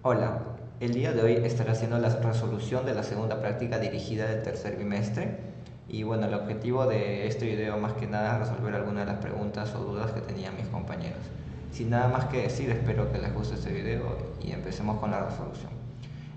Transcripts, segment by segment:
Hola, el día de hoy estaré haciendo la resolución de la segunda práctica dirigida del tercer bimestre y bueno, el objetivo de este video más que nada es resolver algunas de las preguntas o dudas que tenían mis compañeros. Sin nada más que decir, espero que les guste este video y empecemos con la resolución.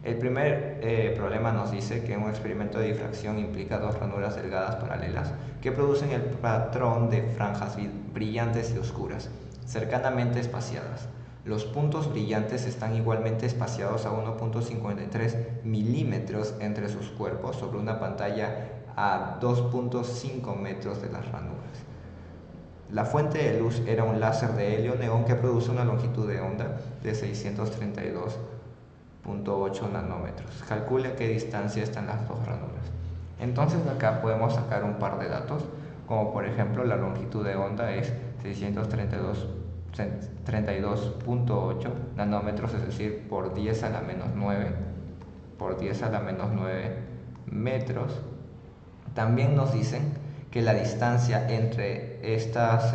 El primer problema nos dice que un experimento de difracción implica dos ranuras delgadas paralelas que producen el patrón de franjas brillantes y oscuras, cercanamente espaciadas. Los puntos brillantes están igualmente espaciados a 1.53 milímetros entre sus cuerpos sobre una pantalla a 2.5 metros de las ranuras. La fuente de luz era un láser de helio-neón que produce una longitud de onda de 632.8 nanómetros. Calcule a qué distancia están las dos ranuras. Entonces acá podemos sacar un par de datos, como por ejemplo la longitud de onda es 632.8 nanómetros, es decir, por 10 a la menos 9, por 10 a la menos 9 metros. También nos dicen que la distancia entre estas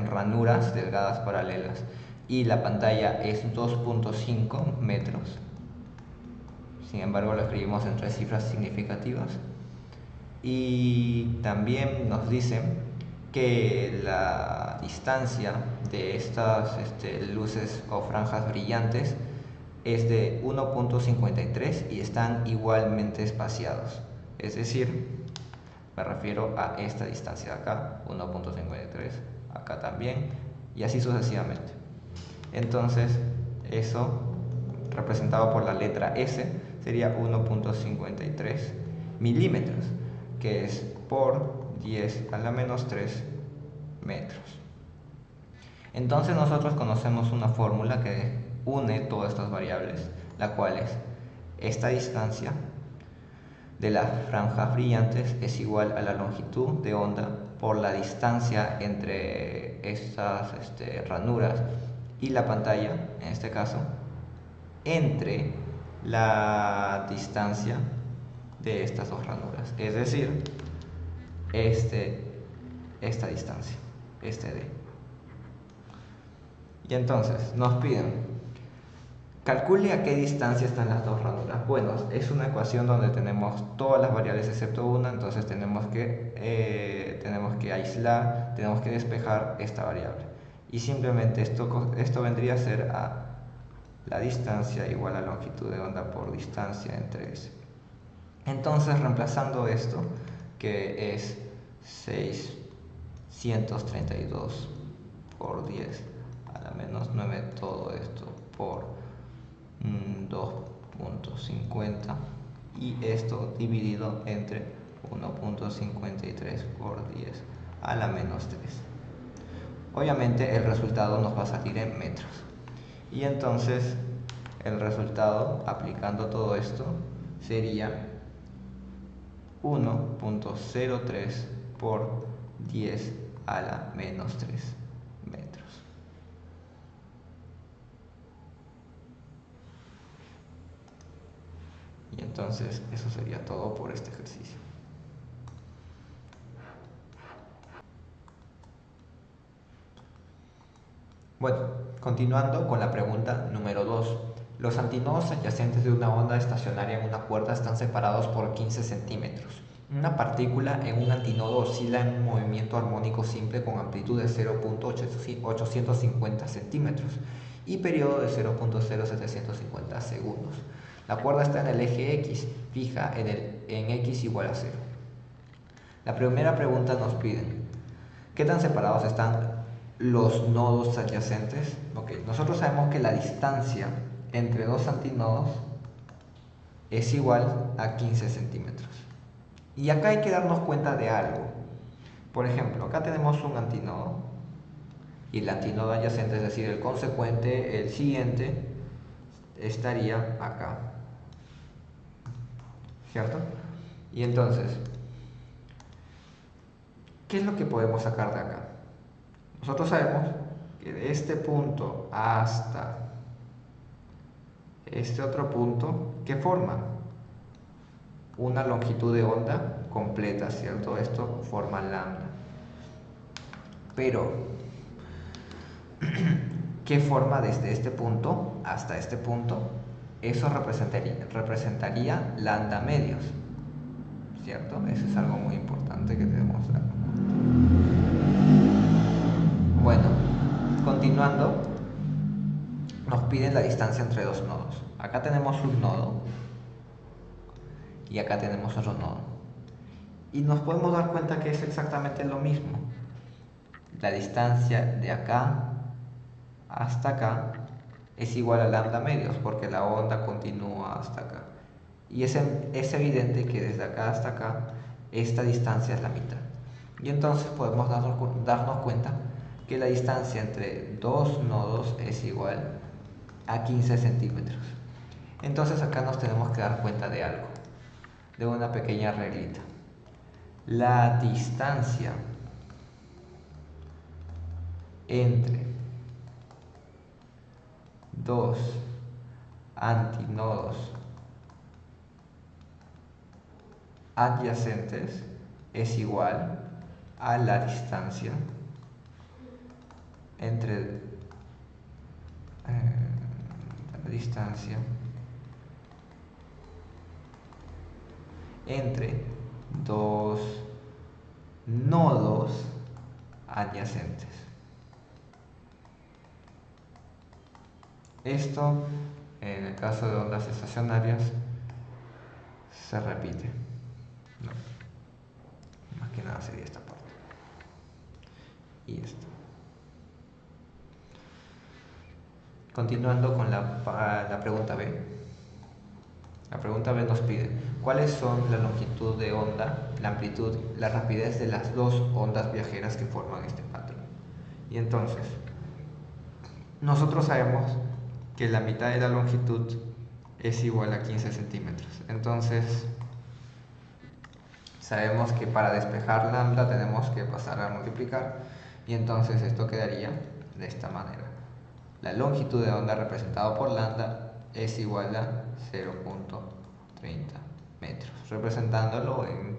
ranuras delgadas paralelas y la pantalla es 2.5 metros. Sin embargo, lo escribimos en tres cifras significativas. Y también nos dicen que la distancia de estas luces o franjas brillantes es de 1.53 y están igualmente espaciados. Es decir, me refiero a esta distancia de acá, 1.53, acá también, y así sucesivamente. Entonces, eso representado por la letra S sería 1.53 milímetros, que es por 10 a la menos 3 metros. Entonces nosotros conocemos una fórmula que une todas estas variables, la cual es esta distancia de las franjas brillantes es igual a la longitud de onda por la distancia entre estas ranuras y la pantalla, en este caso, entre la distancia de estas dos ranuras, es decir, esta distancia, D. Y entonces nos piden calcule a qué distancia están las dos ranuras. Bueno, es una ecuación donde tenemos todas las variables excepto una, entonces tenemos que aislar, tenemos que despejar esta variable. Y simplemente esto vendría a ser a la distancia igual a longitud de onda por distancia entre S. Entonces, reemplazando esto, que es 632 por 10 a la menos 9, todo esto por 2.50 y esto dividido entre 1.53 por 10 a la menos 3. Obviamente el resultado nos va a salir en metros. Y entonces el resultado, aplicando todo esto, sería 1.03 por 10 a la menos 3 metros. Y entonces eso sería todo por este ejercicio. Bueno, continuando con la pregunta número 2. Los antinodos adyacentes de una onda estacionaria en una cuerda están separados por 15 centímetros. Una partícula en un antinodo oscila en un movimiento armónico simple con amplitud de 0.850 centímetros y periodo de 0.0750 segundos. La cuerda está en el eje X, fija en X igual a 0. La primera pregunta nos pide, ¿qué tan separados están los nodos adyacentes? Nosotros sabemos que la distancia entre dos antinodos es igual a 15 centímetros. Y acá hay que darnos cuenta de algo. Por ejemplo, acá tenemos un antinodo y el antinodo adyacente, es decir, el consecuente, el siguiente, estaría acá, ¿cierto? Y entonces, ¿qué es lo que podemos sacar de acá? Nosotros sabemos que de este punto hasta este otro punto, ¿qué forma? Una longitud de onda completa, ¿cierto? Esto forma lambda. Pero, ¿qué forma desde este punto hasta este punto? eso representaría lambda medios, ¿cierto? Eso es algo muy importante que debemos dar. Bueno, continuando, nos piden la distancia entre dos nodos. Acá tenemos un nodo y acá tenemos otro nodo. Y nos podemos dar cuenta que es exactamente lo mismo. La distancia de acá hasta acá es igual a lambda medios porque la onda continúa hasta acá. Y es evidente que desde acá hasta acá esta distancia es la mitad. Y entonces podemos darnos cuenta que la distancia entre dos nodos es igual a 15 centímetros. Entonces acá nos tenemos que dar cuenta de algo, de una pequeña reglita. La distancia entre dos antinodos adyacentes es igual a la distancia entre dos nodos adyacentes. Esto, en el caso de ondas estacionarias, se repite. No, más que nada sería esta parte. Y esto. Continuando con la pregunta B. La pregunta B nos pide, ¿cuáles son la longitud de onda, la amplitud, la rapidez de las dos ondas viajeras que forman este patrón? Y entonces, nosotros sabemos que la mitad de la longitud es igual a 15 centímetros. Entonces, sabemos que para despejar lambda tenemos que pasar a multiplicar. Y entonces esto quedaría de esta manera. La longitud de onda representada por lambda es igual a 0.30 metros, representándolo en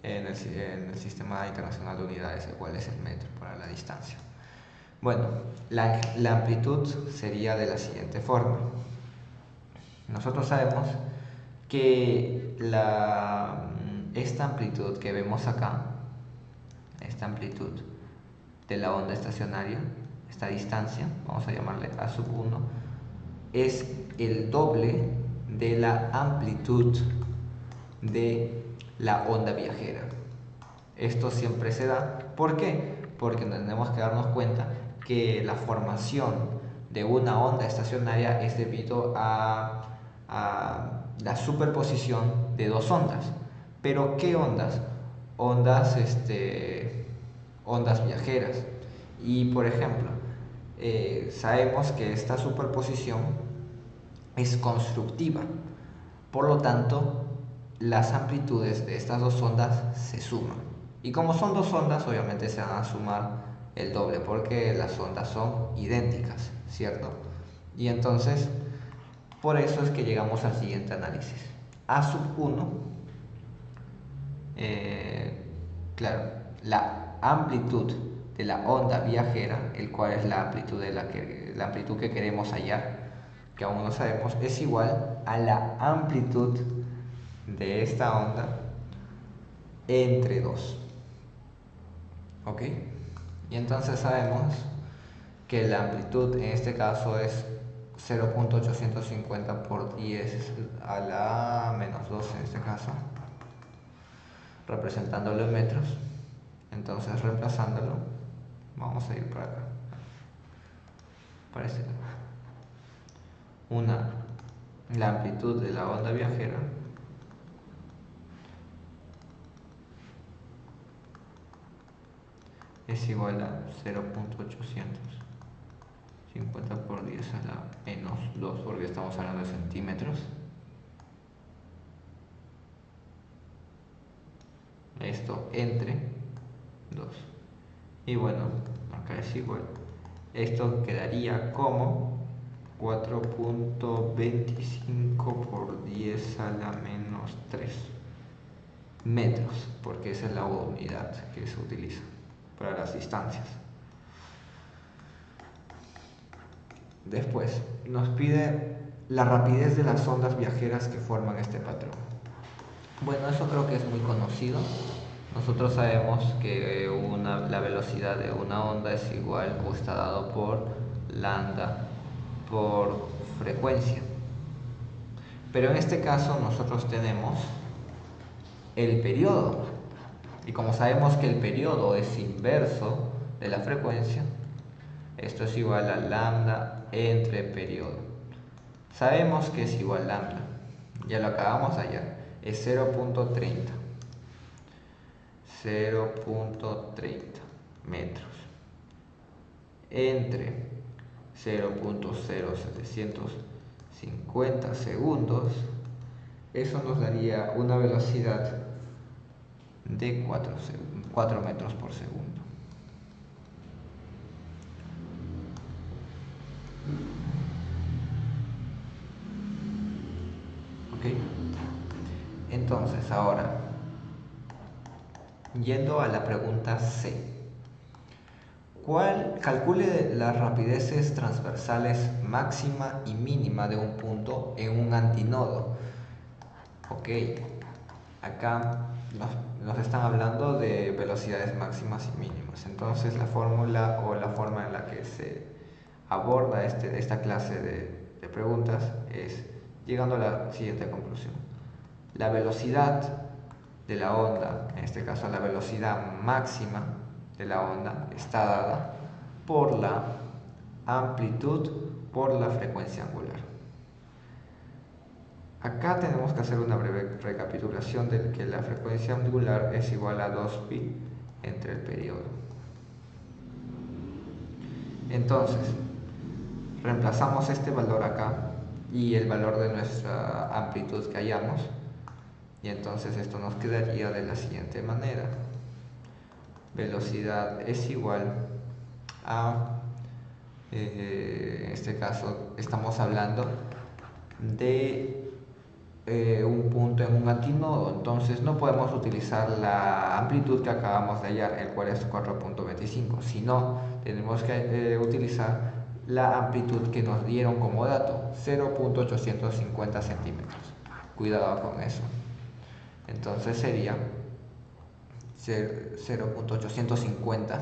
el Sistema Internacional de Unidades, el cual es el metro para la distancia. Bueno, la amplitud sería de la siguiente forma. Nosotros sabemos que esta amplitud que vemos acá, esta amplitud de la onda estacionaria, esta distancia, vamos a llamarle A sub 1, es el doble de la amplitud de la onda viajera. Esto siempre se da. ¿Por qué? Porque tenemos que darnos cuenta que la formación de una onda estacionaria es debido a la superposición de dos ondas. ¿Pero qué ondas? Ondas viajeras. Y por ejemplo, sabemos que esta superposición es constructiva. Por lo tanto, las amplitudes de estas dos ondas se suman. Y como son dos ondas, obviamente se van a sumar el doble porque las ondas son idénticas, ¿cierto? Y entonces, por eso es que llegamos al siguiente análisis. A sub 1, claro, la amplitud de la onda viajera, el cual es la amplitud, la amplitud que queremos hallar, que aún no sabemos, es igual a la amplitud de esta onda entre dos. ¿Ok? Y entonces sabemos que la amplitud en este caso es 0.850 por 10 a la menos 2 en este caso, representándolo en metros. Entonces, reemplazándolo, vamos a ir para acá, para este lado. La amplitud de la onda viajera es igual a 0.850 por 10 a la menos 2, porque estamos hablando de centímetros. Esto entre 2. Y bueno, acá es igual. Esto quedaría como 4.25 por 10 a la menos 3 metros, porque esa es la unidad que se utiliza para las distancias. Después, nos pide la rapidez de las ondas viajeras que forman este patrón. Bueno, eso creo que es muy conocido. Nosotros sabemos que la velocidad de una onda es igual o está dado por lambda por frecuencia. Pero en este caso nosotros tenemos el periodo. Y como sabemos que el periodo es inverso de la frecuencia, esto es igual a lambda entre periodo. Sabemos que es igual a lambda. Ya lo acabamos de hallar. Es 0.30. 0.30 metros entre 0.0750 segundos. Eso nos daría una velocidad de 4 metros por segundo. ¿Ok? Entonces, ahora, yendo a la pregunta C. Calcule las rapideces transversales máxima y mínima de un punto en un antinodo. Ok, acá nos están hablando de velocidades máximas y mínimas. Entonces la fórmula o la forma en la que se aborda esta clase de preguntas es llegando a la siguiente conclusión. La velocidad de la onda, en este caso la velocidad máxima de la onda, está dada por la amplitud por la frecuencia angular. Acá tenemos que hacer una breve recapitulación de que la frecuencia angular es igual a 2pi entre el periodo. Entonces, reemplazamos este valor acá y el valor de nuestra amplitud que hallamos, y entonces esto nos quedaría de la siguiente manera. Velocidad es igual a, en este caso estamos hablando de un punto en un antinodo, entonces no podemos utilizar la amplitud que acabamos de hallar, el cual es 4.25, sino tenemos que utilizar la amplitud que nos dieron como dato, 0.850 centímetros. Cuidado con eso. Entonces sería 0.850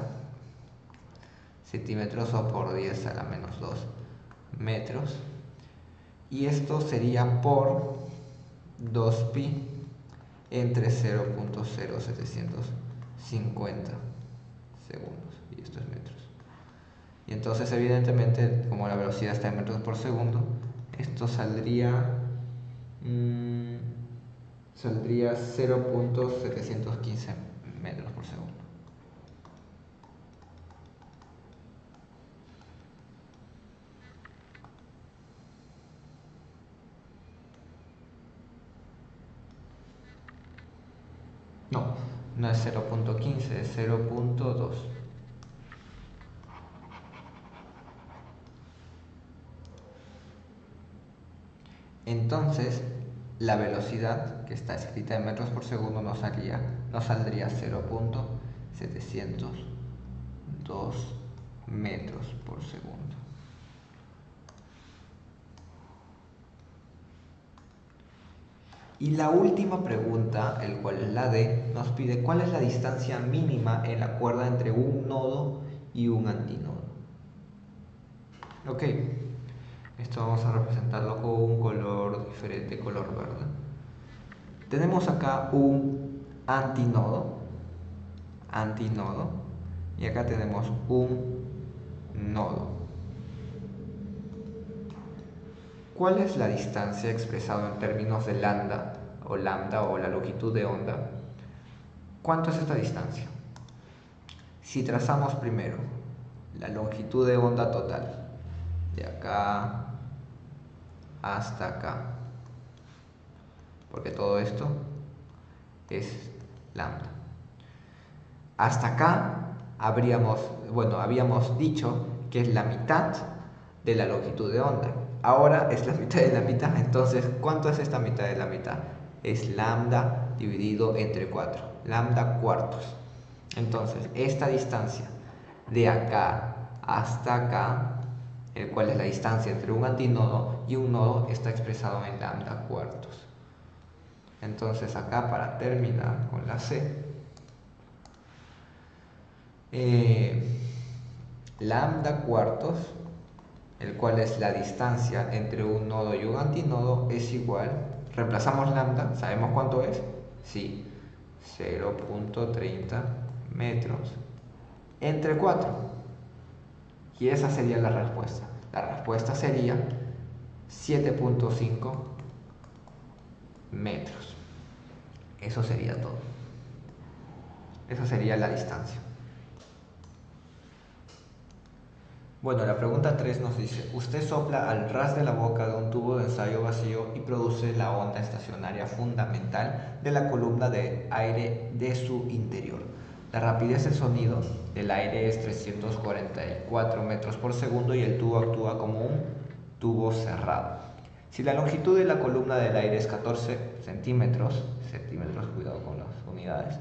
centímetros o por 10 a la menos 2 metros, y esto sería por 2pi entre 0.0750 segundos, y esto es metros. Y entonces evidentemente, como la velocidad está en metros por segundo, esto saldría 0.715 metros por segundo. No es 0.15, es 0.2. Entonces, la velocidad que está escrita en metros por segundo nos saldría 0.702 metros por segundo. Y la última pregunta, el cual es la D, nos pide cuál es la distancia mínima en la cuerda entre un nodo y un antinodo. Ok, esto vamos a representarlo con un color diferente, color verde. Tenemos acá un antinodo, y acá tenemos un nodo. ¿Cuál es la distancia expresada en términos de lambda o la longitud de onda? ¿Cuánto es esta distancia? Si trazamos primero la longitud de onda total, de acá hasta acá, porque todo esto es lambda. Hasta acá habíamos dicho que es la mitad de la longitud de onda. Ahora es la mitad de la mitad, entonces ¿cuánto es esta mitad de la mitad? Es lambda dividido entre 4, lambda cuartos. Entonces esta distancia de acá hasta acá el cual es la distancia entre un antinodo y un nodo, está expresado en lambda cuartos. Entonces acá, para terminar con la C, lambda cuartos, el cual es la distancia entre un nodo y un antinodo, es igual, reemplazamos lambda, ¿sabemos cuánto es? Sí, 0.30 metros entre 4. Y esa sería la respuesta. La respuesta sería 7.5 metros. Eso sería todo. Esa sería la distancia. Bueno, la pregunta 3 nos dice: usted sopla al ras de la boca de un tubo de ensayo vacío y produce la onda estacionaria fundamental de la columna de aire de su interior. La rapidez del sonido del aire es 344 metros por segundo y el tubo actúa como un tubo cerrado. Si la longitud de la columna del aire es 14 centímetros, cuidado con las unidades,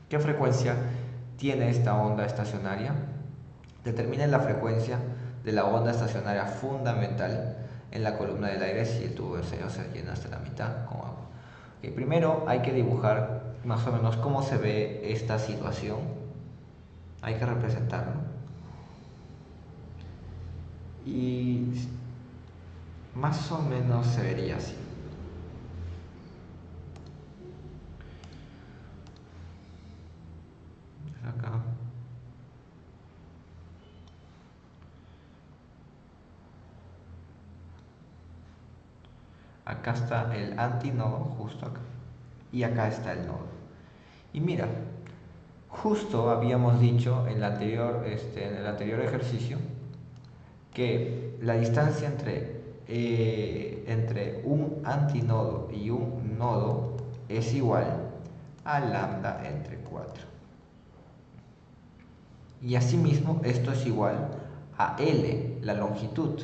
¿qué frecuencia tiene esta onda estacionaria? Determine la frecuencia de la onda estacionaria fundamental en la columna del aire si el tubo de ensayo se llena hasta la mitad con agua. Okay, primero hay que dibujar más o menos cómo se ve esta situación. Hay que representarlo. Y más o menos se vería así. Acá. Acá está el antinodo, justo acá. Y acá está el nodo. Y mira, justo habíamos dicho en el anterior ejercicio que la distancia entre un antinodo y un nodo es igual a lambda entre 4. Y asimismo esto es igual a L, la longitud,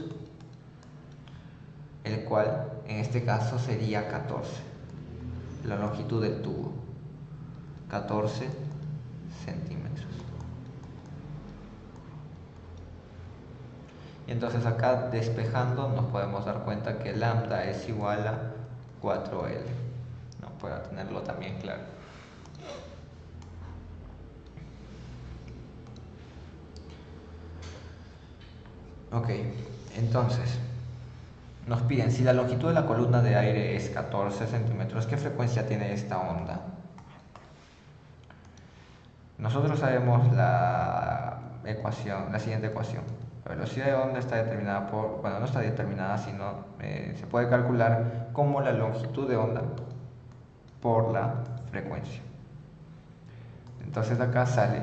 el cual en este caso sería 14, la longitud del tubo, 14 centímetros. Y entonces acá, despejando, nos podemos dar cuenta que lambda es igual a 4L, ¿no? Para tenerlo también claro. Ok, entonces nos piden, si la longitud de la columna de aire es 14 centímetros, ¿qué frecuencia tiene esta onda? Nosotros sabemos la siguiente ecuación. La velocidad de onda está determinada por, bueno, no está determinada, sino se puede calcular como la longitud de onda por la frecuencia. Entonces acá sale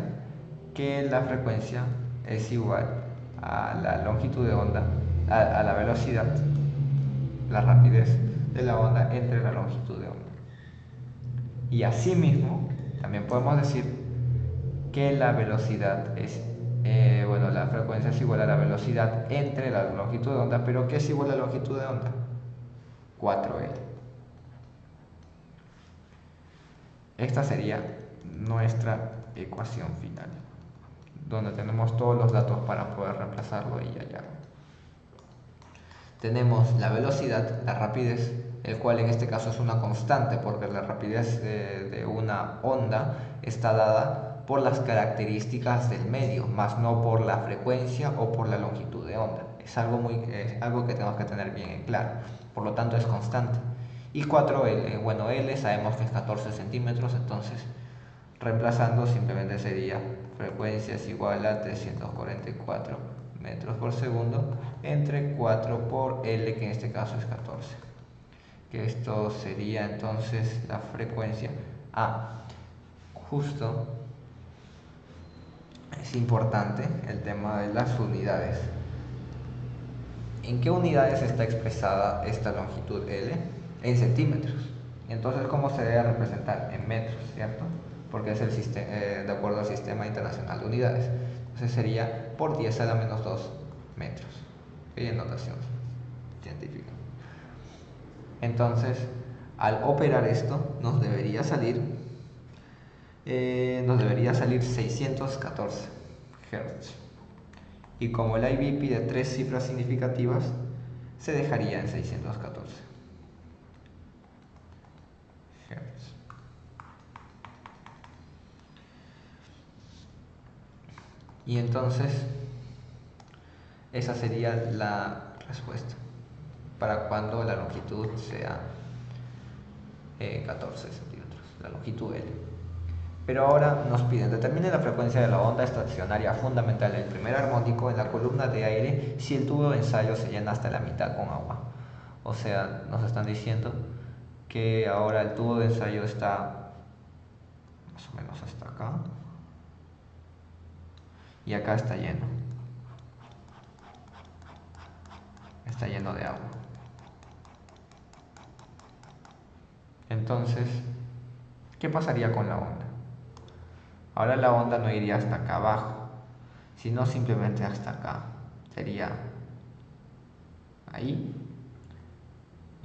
que la frecuencia es igual a la longitud de onda, a la velocidad, la rapidez de la onda entre la longitud de onda. Y asimismo, también podemos decir que la velocidad es, la frecuencia es igual a la velocidad entre la longitud de onda, pero ¿qué es igual a la longitud de onda? 4L. Esta sería nuestra ecuación final, donde tenemos todos los datos para poder reemplazarlo y hallarlo. Tenemos la velocidad, la rapidez, el cual en este caso es una constante, porque la rapidez de una onda está dada por las características del medio, más no por la frecuencia o por la longitud de onda. Es algo que tenemos que tener bien en claro, por lo tanto es constante. Y 4L, bueno, L sabemos que es 14 centímetros, entonces reemplazando simplemente sería frecuencia es igual a 344 metros por segundo entre 4 por L, que en este caso es 14, que esto sería entonces la frecuencia. Justo es importante el tema de las unidades. ¿En qué unidades está expresada esta longitud L? En centímetros. Entonces, ¿cómo se debe representar? En metros, ¿cierto? Porque es el sistema, de acuerdo al Sistema Internacional de Unidades. Entonces sería por 10 a la menos 2 metros. Y en notación científica. Entonces, al operar esto, nos debería salir 614 Hz. Y como el IB pide 3 cifras significativas, se dejaría en 614 Hz. Y entonces, esa sería la respuesta para cuando la longitud sea 14 centímetros, la longitud L. Pero ahora nos piden, determine la frecuencia de la onda estacionaria fundamental del primer armónico en la columna de aire si el tubo de ensayo se llena hasta la mitad con agua. O sea, nos están diciendo que ahora el tubo de ensayo está más o menos hasta acá y acá está lleno de agua. Entonces, ¿qué pasaría con la onda? Ahora la onda no iría hasta acá abajo, sino simplemente hasta acá. Sería ahí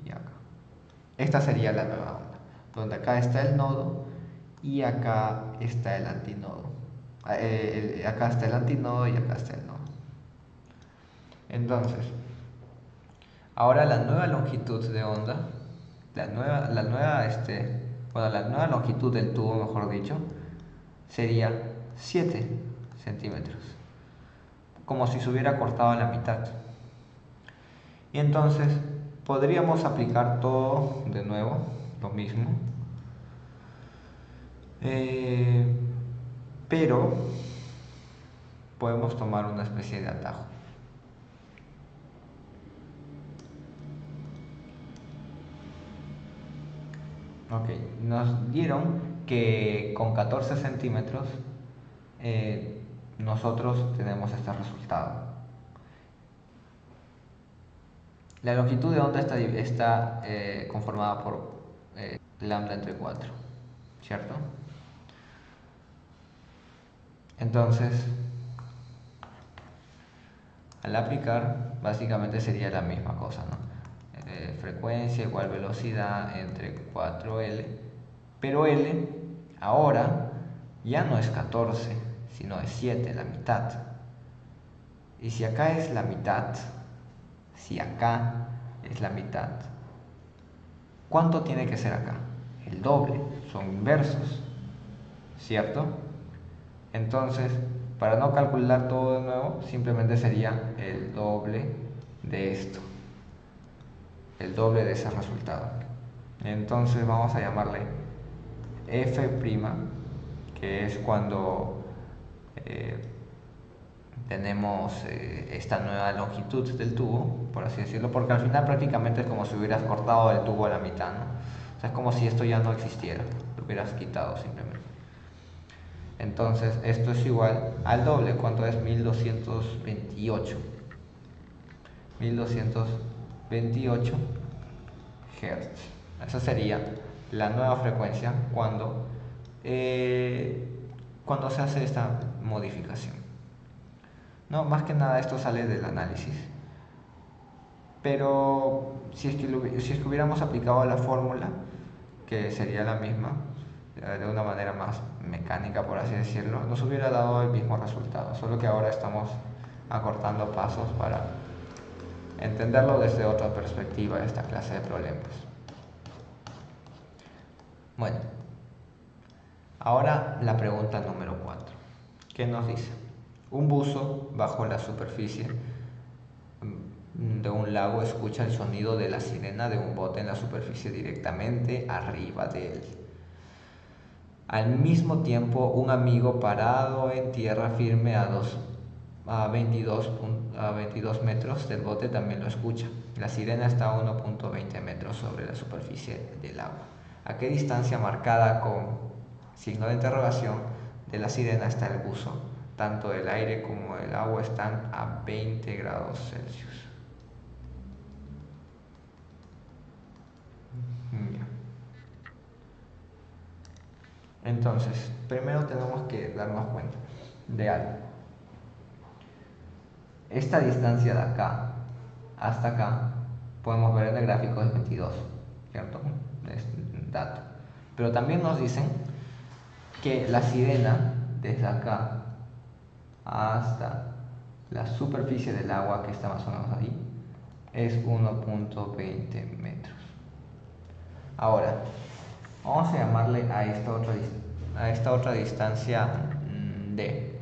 y acá. Esta sería la nueva onda, donde acá está el nodo y acá está el antinodo. Acá está el antinodo y acá está el nodo. Entonces, ahora la nueva longitud de onda, la nueva longitud del tubo, mejor dicho, sería 7 centímetros, como si se hubiera cortado a la mitad. Y entonces podríamos aplicar todo de nuevo, lo mismo, pero podemos tomar una especie de atajo. Ok, nos dieron que con 14 centímetros nosotros tenemos este resultado. La longitud de onda está conformada por lambda entre 4, ¿cierto? Entonces, al aplicar, básicamente sería la misma cosa, ¿no? Frecuencia igual velocidad entre 4L, pero L ahora ya no es 14, sino es 7, la mitad. Y si acá es la mitad, ¿cuánto tiene que ser acá? El doble, son inversos, ¿cierto? Entonces, para no calcular todo de nuevo, simplemente sería el doble de esto, el doble de ese resultado. Entonces vamos a llamarle F', que es cuando tenemos esta nueva longitud del tubo, por así decirlo, porque al final prácticamente es como si hubieras cortado el tubo a la mitad, ¿no? O sea, es como si esto ya no existiera, lo hubieras quitado simplemente. Entonces esto es igual al doble. ¿Cuánto es? 1228 Hz. Esa sería la nueva frecuencia cuando se hace esta modificación. No, más que nada esto sale del análisis, pero si es que hubiéramos aplicado la fórmula, que sería la misma, de una manera más mecánica, por así decirlo, nos hubiera dado el mismo resultado, solo que ahora estamos acortando pasos para entenderlo desde otra perspectiva, esta clase de problemas. Bueno, ahora la pregunta número 4. ¿Qué nos dice? Un buzo bajo la superficie de un lago escucha el sonido de la sirena de un bote en la superficie directamente arriba de él. Al mismo tiempo, un amigo parado en tierra firme a 22 metros del bote también lo escucha. La sirena está a 1.20 metros sobre la superficie del agua. ¿A qué distancia marcada con signo de interrogación de la sirena está el buzo? Tanto el aire como el agua están a 20 grados Celsius. Entonces, primero tenemos que darnos cuenta de algo. Esta distancia de acá hasta acá, podemos ver en el gráfico, es 22, ¿cierto? Es un dato. Pero también nos dicen que la sirena, desde acá hasta la superficie del agua, que está más o menos ahí, es 1.20 metros. Ahora, vamos a llamarle a esta otra distancia D.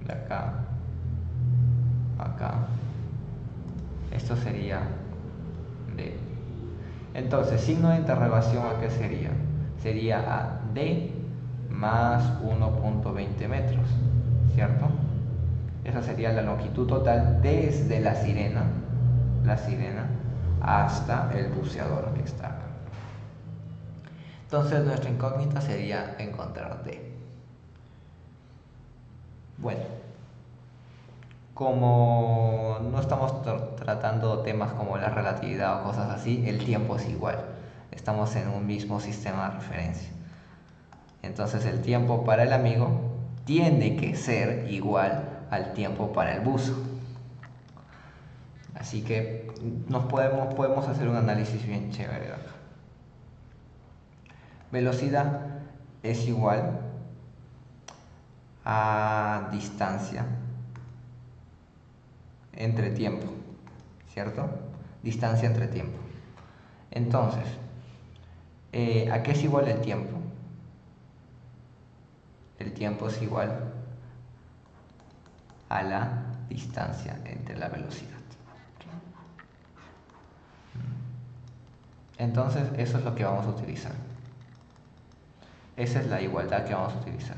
De acá, acá. Esto sería D. Entonces, signo de interrogación, ¿a qué sería? Sería a D más 1.20 metros, ¿cierto? Esa sería la longitud total desde la sirena hasta el buceador que está acá. Entonces nuestra incógnita sería encontrar D. Bueno, como no estamos tratando temas como la relatividad o cosas así, el tiempo es igual. Estamos en un mismo sistema de referencia. Entonces el tiempo para el amigo tiene que ser igual al tiempo para el buzo. Así que podemos hacer un análisis bien chévere de acá. Velocidad es igual a distancia entre tiempo, ¿cierto? Distancia entre tiempo. Entonces, ¿a qué es igual el tiempo? El tiempo es igual a la distancia entre la velocidad. Entonces, eso es lo que vamos a utilizar. Esa es la igualdad que vamos a utilizar,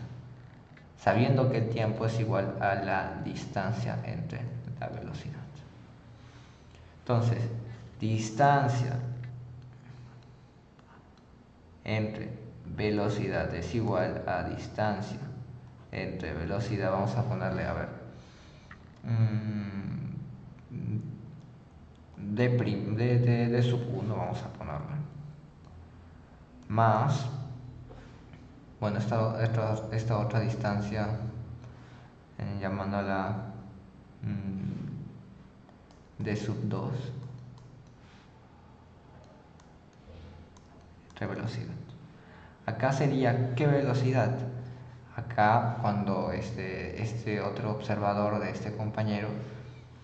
sabiendo que el tiempo es igual a la distancia entre la velocidad. Entonces, distancia entre velocidad es igual a distancia entre velocidad. Vamos a ponerle, a ver, de sub 1 vamos a ponerle, más, bueno, esta otra distancia, llamándola de sub 2 entre velocidad. Acá sería, ¿qué velocidad? Acá, cuando este otro observador de este compañero,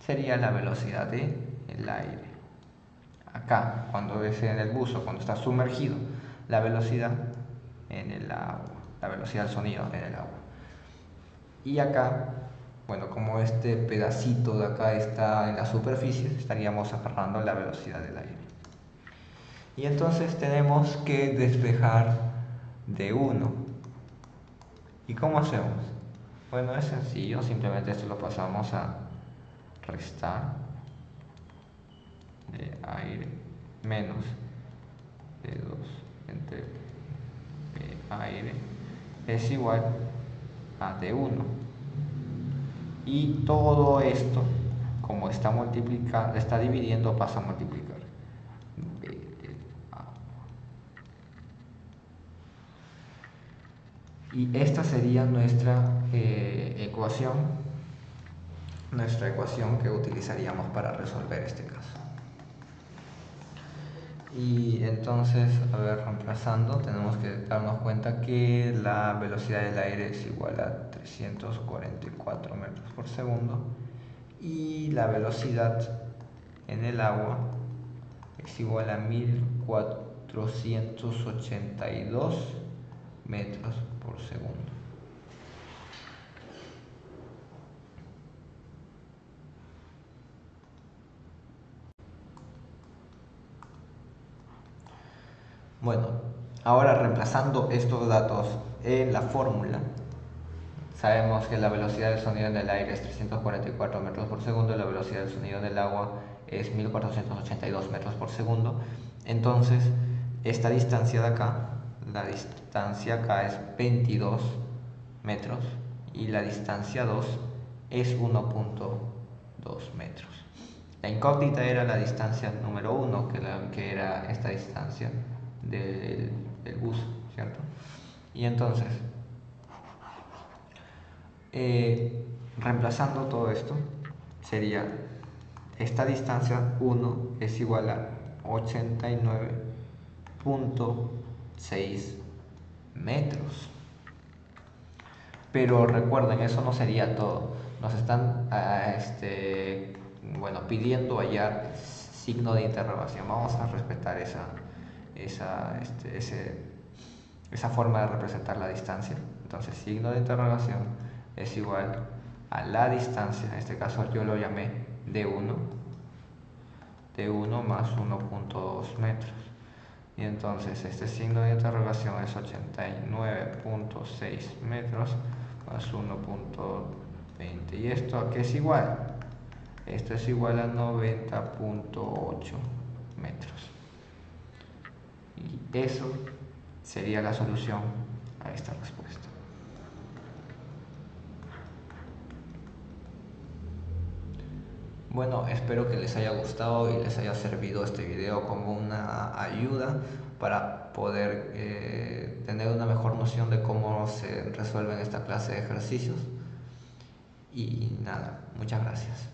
sería la velocidad del aire. Acá, cuando es en el buzo, cuando está sumergido, la velocidad en el agua, la velocidad del sonido en el agua. Y acá, bueno, como este pedacito de acá está en la superficie, estaríamos agarrando la velocidad del aire. Y entonces tenemos que despejar de 1. ¿Y cómo hacemos? Bueno, es sencillo, simplemente esto lo pasamos a restar de aire menos D2 entre P aire es igual a D1. Y todo esto, como está dividiendo, pasa a multiplicar. Y esta sería nuestra ecuación que utilizaríamos para resolver este caso. Y entonces, a ver, reemplazando, tenemos que darnos cuenta que la velocidad del aire es igual a 344 metros por segundo y la velocidad en el agua es igual a 1482 metros por segundo. Bueno, ahora reemplazando estos datos en la fórmula, sabemos que la velocidad del sonido en el aire es 344 metros por segundo y la velocidad del sonido en el agua es 1482 metros por segundo. Entonces, esta distancia de acá, la distancia acá es 22 metros y la distancia 2 es 1.2 metros. La incógnita era la distancia número 1, que era esta distancia del bus, ¿cierto? Y entonces, reemplazando todo esto, sería esta distancia 1 es igual a 89.6 metros. Pero recuerden, eso no sería todo. Nos están bueno, pidiendo hallar signo de interrogación. Vamos a respetar esa forma de representar la distancia. Entonces, signo de interrogación es igual a la distancia, en este caso yo lo llamé d1 más 1.2 metros. Y entonces este signo de interrogación es 89.6 metros más 1.20. ¿Y esto a qué es igual? Esto es igual a 90.8 metros. Y eso sería la solución a esta respuesta. Bueno, espero que les haya gustado y les haya servido este video como una ayuda para poder tener una mejor noción de cómo se resuelven esta clase de ejercicios. Y nada, muchas gracias.